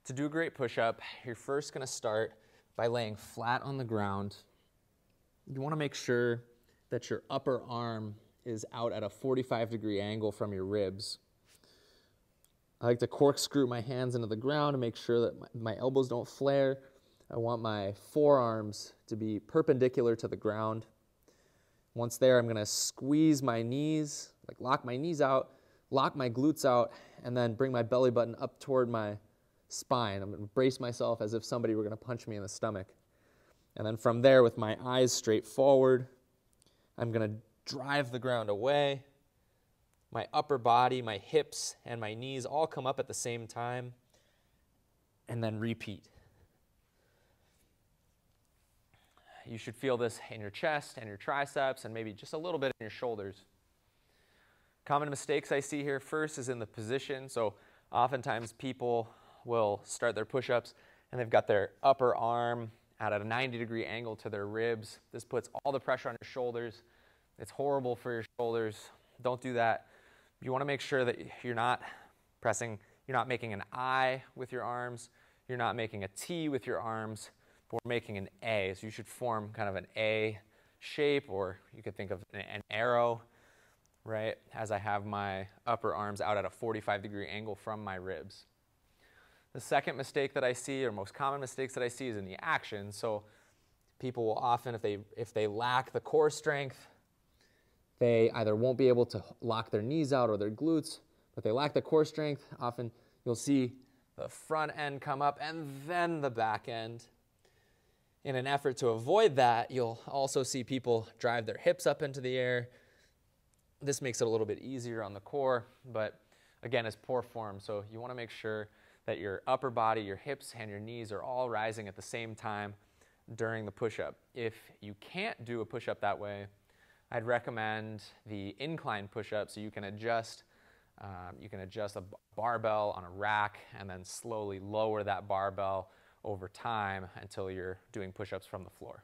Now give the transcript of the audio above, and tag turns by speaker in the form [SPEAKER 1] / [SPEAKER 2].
[SPEAKER 1] To do a great push-up, you're first going to start by laying flat on the ground. You want to make sure that your upper arm is out at a 45-degree angle from your ribs. I like to corkscrew my hands into the ground to make sure that my elbows don't flare. I want my forearms to be perpendicular to the ground. Once there, I'm going to squeeze my knees, like lock my knees out, lock my glutes out, and then bring my belly button up toward my spine. I'm going to brace myself as if somebody were going to punch me in the stomach. And then from there, with my eyes straight forward, I'm going to drive the ground away. My upper body, my hips, and my knees all come up at the same time, and then repeat. You should feel this in your chest and your triceps and maybe just a little bit in your shoulders. Common mistakes I see here first is in the position. So oftentimes people will start their push-ups and they've got their upper arm at a 90-degree angle to their ribs. This puts all the pressure on your shoulders. It's horrible for your shoulders. Don't do that. You want to make sure that you're not making an I with your arms, you're not making a T with your arms, but we're making an A. So you should form kind of an A shape, or you could think of an arrow, right, as I have my upper arms out at a 45-degree angle from my ribs. The second mistake that I see, or most common mistakes that I see, is in the action. So people will often, if they lack the core strength, they either won't be able to lock their knees out or their glutes, but they lack the core strength. Often you'll see the front end come up and then the back end. In an effort to avoid that, you'll also see people drive their hips up into the air. This makes it a little bit easier on the core, but again, it's poor form. So you want to make sure that your upper body, your hips, and your knees are all rising at the same time during the push-up. If you can't do a push-up that way, I'd recommend the incline push-up, so you can adjust a barbell on a rack and then slowly lower that barbell over time until you're doing push-ups from the floor.